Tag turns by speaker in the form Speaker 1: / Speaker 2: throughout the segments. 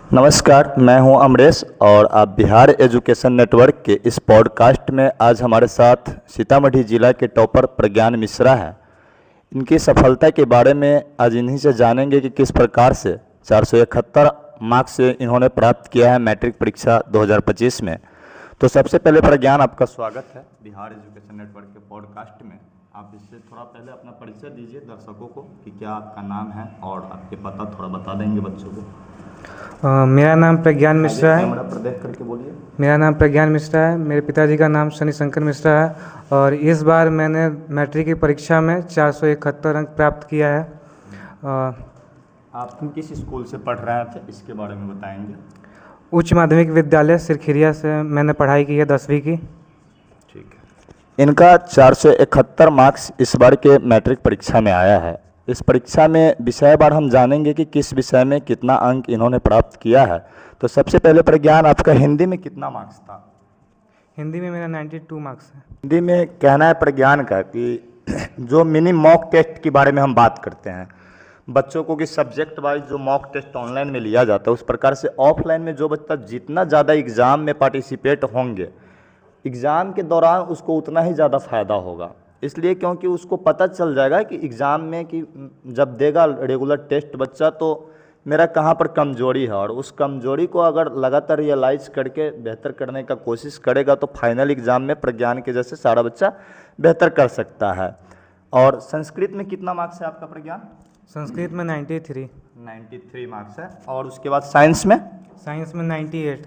Speaker 1: नमस्कार, मैं हूं अमरेश और आप बिहार एजुकेशन नेटवर्क के इस पॉडकास्ट में आज हमारे साथ सीतामढ़ी जिला के टॉपर प्रज्ञान मिश्रा हैं। इनकी सफलता के बारे में आज इन्हीं से जानेंगे कि किस प्रकार से 471 मार्क्स से इन्होंने प्राप्त किया है मैट्रिक परीक्षा 2025 में। तो सबसे पहले प्रज्ञान, आपका स्वागत है बिहार एजुकेशन नेटवर्क के पॉडकास्ट में। आप इससे थोड़ा पहले अपना परिचय दीजिए दर्शकों को कि क्या आपका नाम है और आपके पता थोड़ा बता देंगे बच्चों को।
Speaker 2: मेरा नाम प्रज्ञान मिश्रा है।
Speaker 1: कैमरा पर देख करके बोलिए।
Speaker 2: मेरा नाम प्रज्ञान मिश्रा है। मेरे पिताजी का नाम शनि शंकर मिश्रा है और इस बार मैंने मैट्रिक की परीक्षा में 471 अंक प्राप्त किया है।
Speaker 1: आप किस स्कूल से पढ़ रहे थे, इसके बारे में बताएंगे।
Speaker 2: उच्च माध्यमिक विद्यालय सिरखिरिया से मैंने पढ़ाई की है 10वीं की।
Speaker 1: ठीक है। इनका 471 मार्क्स इस बार के मैट्रिक परीक्षा में आया है। इस परीक्षा में विषय बार हम जानेंगे कि किस विषय में कितना अंक इन्होंने प्राप्त किया है। तो सबसे पहले प्रज्ञान, आपका हिंदी में कितना मार्क्स था?
Speaker 2: हिंदी में मेरा 92 मार्क्स है।
Speaker 1: हिंदी में कहना है प्रज्ञान का कि जो मिनी मॉक टेस्ट के बारे में हम बात करते हैं बच्चों को कि सब्जेक्ट वाइज जो मॉक टेस्ट ऑनलाइन में लिया जाता है, उस प्रकार से ऑफलाइन में जो बच्चा जितना ज़्यादा एग्ज़ाम में पार्टिसिपेट होंगे, एग्ज़ाम के दौरान उसको उतना ही ज़्यादा फ़ायदा होगा। इसलिए क्योंकि उसको पता चल जाएगा कि एग्ज़ाम में कि जब देगा रेगुलर टेस्ट बच्चा तो मेरा कहाँ पर कमजोरी है, और उस कमजोरी को अगर लगातार रियलाइज़ करके बेहतर करने का कोशिश करेगा तो फाइनल एग्ज़ाम में प्रज्ञान के जैसे सारा बच्चा बेहतर कर सकता है। और संस्कृत में कितना मार्क्स है आपका प्रज्ञान?
Speaker 2: संस्कृत में
Speaker 1: 93 मार्क्स है। और उसके बाद साइंस में?
Speaker 2: साइंस में 98।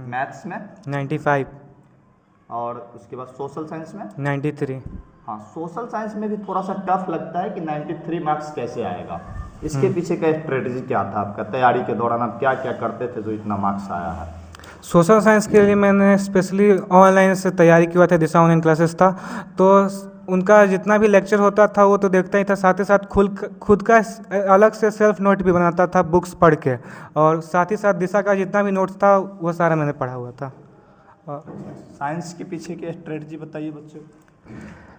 Speaker 1: मैथ्स में?
Speaker 2: 95।
Speaker 1: और उसके बाद सोशल साइंस में?
Speaker 2: 93।
Speaker 1: हाँ, सोशल साइंस में भी थोड़ा सा टफ लगता है कि 93 मार्क्स कैसे आएगा। इसके पीछे का स्ट्रेटजी क्या था आपका? तैयारी के दौरान आप क्या क्या करते थे जो इतना मार्क्स आया है?
Speaker 2: सोशल साइंस के लिए मैंने स्पेशली ऑनलाइन से तैयारी किया था। दिशा ऑनलाइन क्लासेस था, तो उनका जितना भी लेक्चर होता था वो तो देखता ही था, साथ ही साथ खुद का अलग से सेल्फ नोट भी बनाता था बुक्स पढ़ के, और साथ ही साथ दिशा का जितना भी नोट्स था वो सारा मैंने पढ़ा हुआ था।
Speaker 1: साइंस के पीछे की स्ट्रेटजी बताइए बच्चों।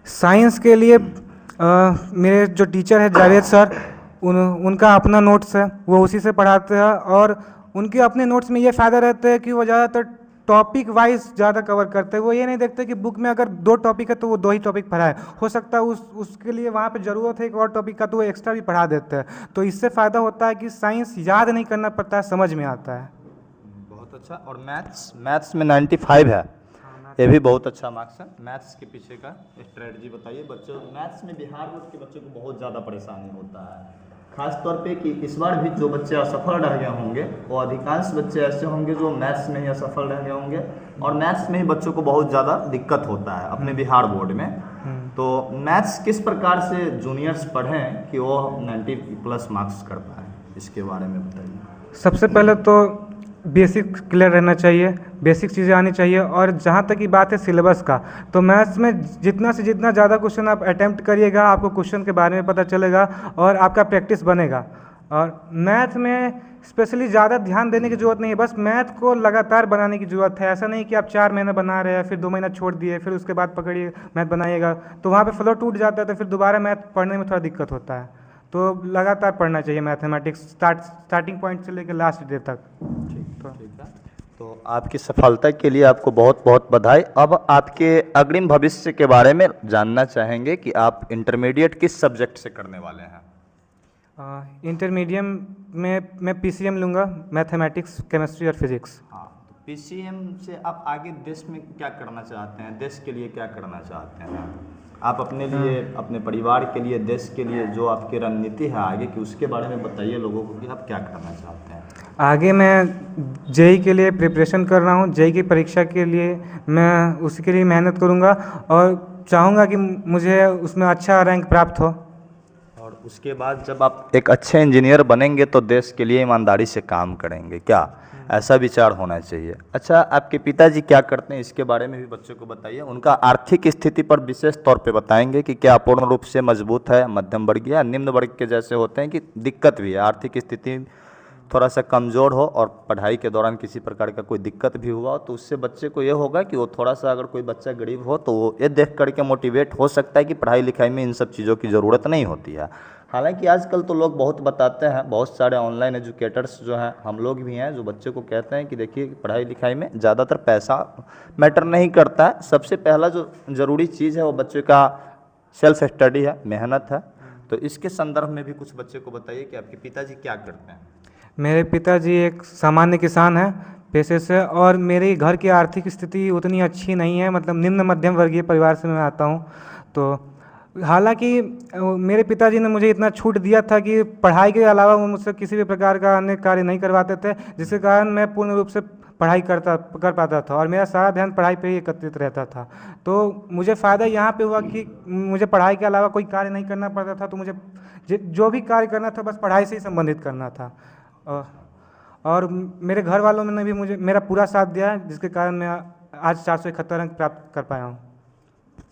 Speaker 2: साइंस के लिए मेरे जो टीचर है जावेद सर, उनका अपना नोट्स है, वो उसी से पढ़ाते हैं। और उनके अपने नोट्स में ये फ़ायदा रहता है कि वो ज़्यादातर टॉपिक वाइज ज़्यादा कवर करते हैं। वो ये नहीं देखते कि बुक में अगर 2 टॉपिक है तो वो 2 ही टॉपिक पढ़ाए, हो सकता है उसके लिए वहाँ पे ज़रूरत है एक और टॉपिक का तो वो एक्स्ट्रा भी पढ़ा देते हैं। तो इससे फ़ायदा होता है कि साइंस याद नहीं करना पड़ता है, समझ में आता है।
Speaker 1: बहुत अच्छा। और मैथ्स में 95 है, ये भी बहुत अच्छा मार्क्स है। मैथ्स के पीछे का स्ट्रेटजी बताइए बच्चों। मैथ्स में बिहार बोर्ड के बच्चों को बहुत ज़्यादा परेशानी होता है, खास तौर पे कि इस बार भी जो बच्चे असफल रह गए होंगे वो अधिकांश बच्चे ऐसे होंगे जो मैथ्स में ही असफल रह गए होंगे, और मैथ्स में ही बच्चों को बहुत ज़्यादा दिक्कत होता है अपने बिहार बोर्ड में। तो मैथ्स किस प्रकार से जूनियर्स पढ़ें कि वो 90+ मार्क्स कर पाए, इसके बारे में बताइए।
Speaker 2: सबसे पहले तो बेसिक क्लियर रहना चाहिए, बेसिक चीज़ें आनी चाहिए। और जहाँ तक की बात है सिलेबस का, तो मैथ्स में जितना से जितना ज़्यादा क्वेश्चन आप अटैम्प्ट करिएगा, आपको क्वेश्चन के बारे में पता चलेगा और आपका प्रैक्टिस बनेगा। और मैथ में स्पेशली ज़्यादा ध्यान देने की ज़रूरत नहीं है, बस मैथ को लगातार बनाने की ज़रूरत है। ऐसा नहीं कि आप 4 महीने बना रहे हैं फिर 2 महीना छोड़ दिए फिर उसके बाद पकड़िए मैथ बनाइएगा, तो वहाँ पर फ्लो टूट जाता है, तो फिर दोबारा मैथ पढ़ने में थोड़ा दिक्कत होता है। तो लगातार पढ़ना चाहिए मैथमेटिक्स, स्टार्टिंग पॉइंट से लेकर लास्ट डे तक।
Speaker 1: ठीक है। तो आपकी सफलता के लिए आपको बहुत बहुत बधाई। अब आपके अग्रिम भविष्य के बारे में जानना चाहेंगे कि आप इंटरमीडिएट किस सब्जेक्ट से करने वाले हैं?
Speaker 2: इंटरमीडियम में मैं पीसीएम लूँगा, मैथमेटिक्स, केमिस्ट्री और फिजिक्स।
Speaker 1: हाँ, तो पीसीएम से आप आगे देश में क्या करना चाहते हैं, देश के लिए क्या करना चाहते हैं आप? अपने लिए, अपने परिवार के लिए, देश के लिए जो आपकी रणनीति है आगे की, उसके बारे में बताइए लोगों को कि आप क्या करना चाहते हैं।
Speaker 2: आगे मैं जेई के लिए प्रिपरेशन कर रहा हूँ। जेई की परीक्षा के लिए मैं उसके लिए मेहनत करूँगा और चाहूँगा कि मुझे उसमें अच्छा रैंक प्राप्त हो।
Speaker 1: और उसके बाद जब आप एक अच्छे इंजीनियर बनेंगे तो देश के लिए ईमानदारी से काम करेंगे, क्या ऐसा विचार होना चाहिए। अच्छा, आपके पिताजी क्या करते हैं, इसके बारे में भी बच्चों को बताइए। उनका आर्थिक स्थिति पर विशेष तौर पे बताएंगे कि क्या पूर्ण रूप से मजबूत है, मध्यम वर्ग या निम्न वर्ग के जैसे होते हैं कि दिक्कत भी है, आर्थिक स्थिति थोड़ा सा कमज़ोर हो और पढ़ाई के दौरान किसी प्रकार का कोई दिक्कत भी हुआ हो, तो उससे बच्चे को ये होगा कि वो थोड़ा सा, अगर कोई बच्चा गरीब हो तो वो ये देख करके मोटिवेट हो सकता है कि पढ़ाई लिखाई में इन सब चीज़ों की ज़रूरत नहीं होती है। हालांकि आजकल तो लोग बहुत बताते हैं, बहुत सारे ऑनलाइन एजुकेटर्स जो हैं, हम लोग भी हैं, जो बच्चे को कहते हैं कि देखिए पढ़ाई लिखाई में ज़्यादातर पैसा मैटर नहीं करता है। सबसे पहला जो ज़रूरी चीज़ है वो बच्चे का सेल्फ स्टडी है, मेहनत है। तो इसके संदर्भ में भी कुछ बच्चे को बताइए कि आपके पिताजी क्या करते हैं।
Speaker 2: मेरे पिताजी एक सामान्य किसान हैं पेशे से, और मेरे घर की आर्थिक स्थिति उतनी अच्छी नहीं है, मतलब निम्न मध्यम वर्गीय परिवार से मैं आता हूँ। तो हालांकि मेरे पिताजी ने मुझे इतना छूट दिया था कि पढ़ाई के अलावा वो मुझसे किसी भी प्रकार का अन्य कार्य नहीं करवाते थे, जिसके कारण मैं पूर्ण रूप से पढ़ाई कर पाता था और मेरा सारा ध्यान पढ़ाई पे ही एकत्रित रहता था। तो मुझे फ़ायदा यहाँ पे हुआ कि मुझे पढ़ाई के अलावा कोई कार्य नहीं करना पड़ता था, तो मुझे जो भी कार्य करना था बस पढ़ाई से ही संबंधित करना था। अ, और मेरे घर वालों ने भी मुझे मेरा पूरा साथ दिया है, जिसके कारण मैं आज 471 अंक प्राप्त कर पाया हूँ।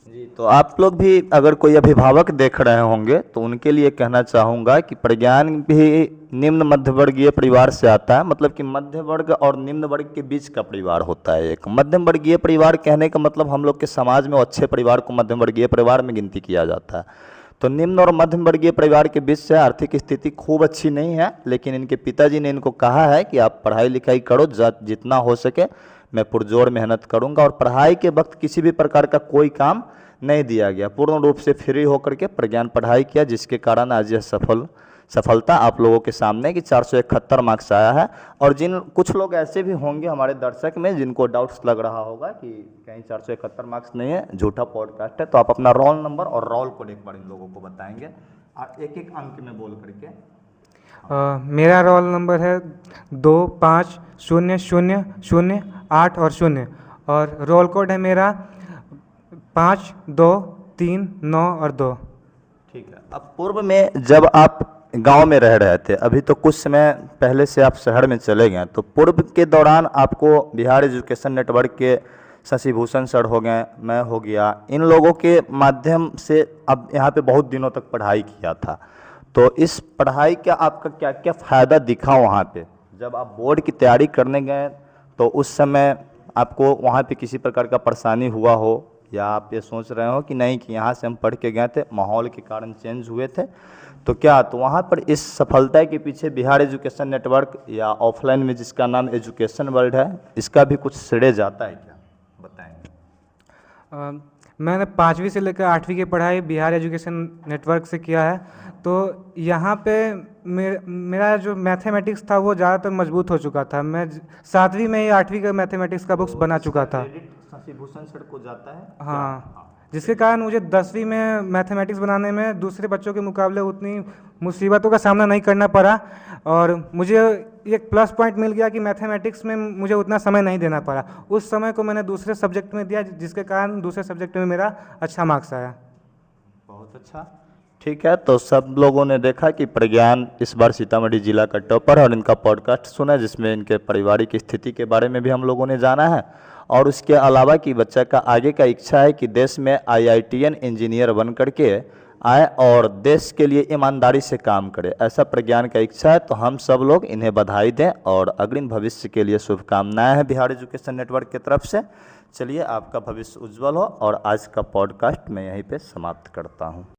Speaker 1: जी, तो आप लोग भी अगर कोई अभिभावक देख रहे होंगे तो उनके लिए कहना चाहूँगा कि प्रज्ञान भी निम्न मध्य वर्गीय परिवार से आता है। मतलब कि मध्य वर्ग और निम्न वर्ग के बीच का परिवार होता है। एक मध्यम वर्गीय परिवार कहने का मतलब हम लोग के समाज में अच्छे परिवार को मध्यम वर्गीय परिवार में गिनती किया जाता है। तो निम्न और मध्यम वर्गीय परिवार के बीच से आर्थिक स्थिति खूब अच्छी नहीं है, लेकिन इनके पिताजी ने इनको कहा है कि आप पढ़ाई लिखाई करो, जितना हो सके मैं पुरजोर मेहनत करूंगा। और पढ़ाई के वक्त किसी भी प्रकार का कोई काम नहीं दिया गया, पूर्ण रूप से फ्री होकर के प्रज्ञान पढ़ाई किया, जिसके कारण आज यह सफलता आप लोगों के सामने कि 471 मार्क्स आया है। और जिन कुछ लोग ऐसे भी होंगे हमारे दर्शक में जिनको डाउट्स लग रहा होगा कि कहीं 471 मार्क्स नहीं है, झूठा पॉडकास्ट है, तो आप अपना रोल नंबर और रोल कोड एक बार इन लोगों को बताएंगे एक एक अंक में बोल करके।
Speaker 2: मेरा रोल नंबर है 250008 और 0, और रोल कोड है मेरा 5239 और 2।
Speaker 1: ठीक है। अब पूर्व में जब आप गांव में रह रहे थे, अभी तो कुछ समय पहले से आप शहर में चले गए, तो पूर्व के दौरान आपको बिहार एजुकेशन नेटवर्क के शशि भूषण सर हो गए, मैं हो गया, इन लोगों के माध्यम से अब यहाँ पे बहुत दिनों तक पढ़ाई किया था। तो इस पढ़ाई का आपका क्या क्या फ़ायदा दिखा वहाँ पे जब आप बोर्ड की तैयारी करने गए? तो उस समय आपको वहाँ पे किसी प्रकार का परेशानी हुआ हो, या आप ये सोच रहे हो कि नहीं कि यहाँ से हम पढ़ के गए थे, माहौल के कारण चेंज हुए थे, तो क्या तो वहाँ पर इस सफलता के पीछे बिहार एजुकेशन नेटवर्क या ऑफलाइन में जिसका नाम एजुकेशन वर्ल्ड है, इसका भी कुछ श्रेय जाता है क्या, बताएंगे?
Speaker 2: मैंने 5वीं से लेकर 8वीं की पढ़ाई बिहार एजुकेशन नेटवर्क से किया है। तो यहाँ पे मेरा जो मैथमेटिक्स था वो ज़्यादातर मजबूत हो चुका था। मैं 7वीं में ही 8वीं का मैथमेटिक्स का बुक्स बना चुका था।
Speaker 1: शशि भूषण सर को जाता है।
Speaker 2: हाँ, जिसके कारण मुझे 10वीं में मैथमेटिक्स बनाने में दूसरे बच्चों के मुकाबले उतनी मुसीबतों का सामना नहीं करना पड़ा, और मुझे एक प्लस पॉइंट मिल गया कि मैथमेटिक्स में मुझे उतना समय नहीं देना पड़ा। उस समय को मैंने दूसरे सब्जेक्ट में दिया, जिसके कारण दूसरे सब्जेक्ट में मेरा अच्छा मार्क्स आया।
Speaker 1: बहुत अच्छा, ठीक है। तो सब लोगों ने देखा कि प्रज्ञान इस बार सीतामढ़ी जिला का टॉपर है, और इनका पॉडकास्ट सुना जिसमें इनके पारिवारिक स्थिति के बारे में भी हम लोगों ने जाना है, और उसके अलावा कि बच्चा का आगे का इच्छा है कि देश में IITian इंजीनियर बन करके आए और देश के लिए ईमानदारी से काम करे, ऐसा प्रज्ञान का इच्छा है। तो हम सब लोग इन्हें बधाई दें और अग्रिम भविष्य के लिए शुभकामनाएं हैं बिहार एजुकेशन नेटवर्क की तरफ से। चलिए, आपका भविष्य उज्जवल हो, और आज का पॉडकास्ट मैं यहीं पे समाप्त करता हूँ।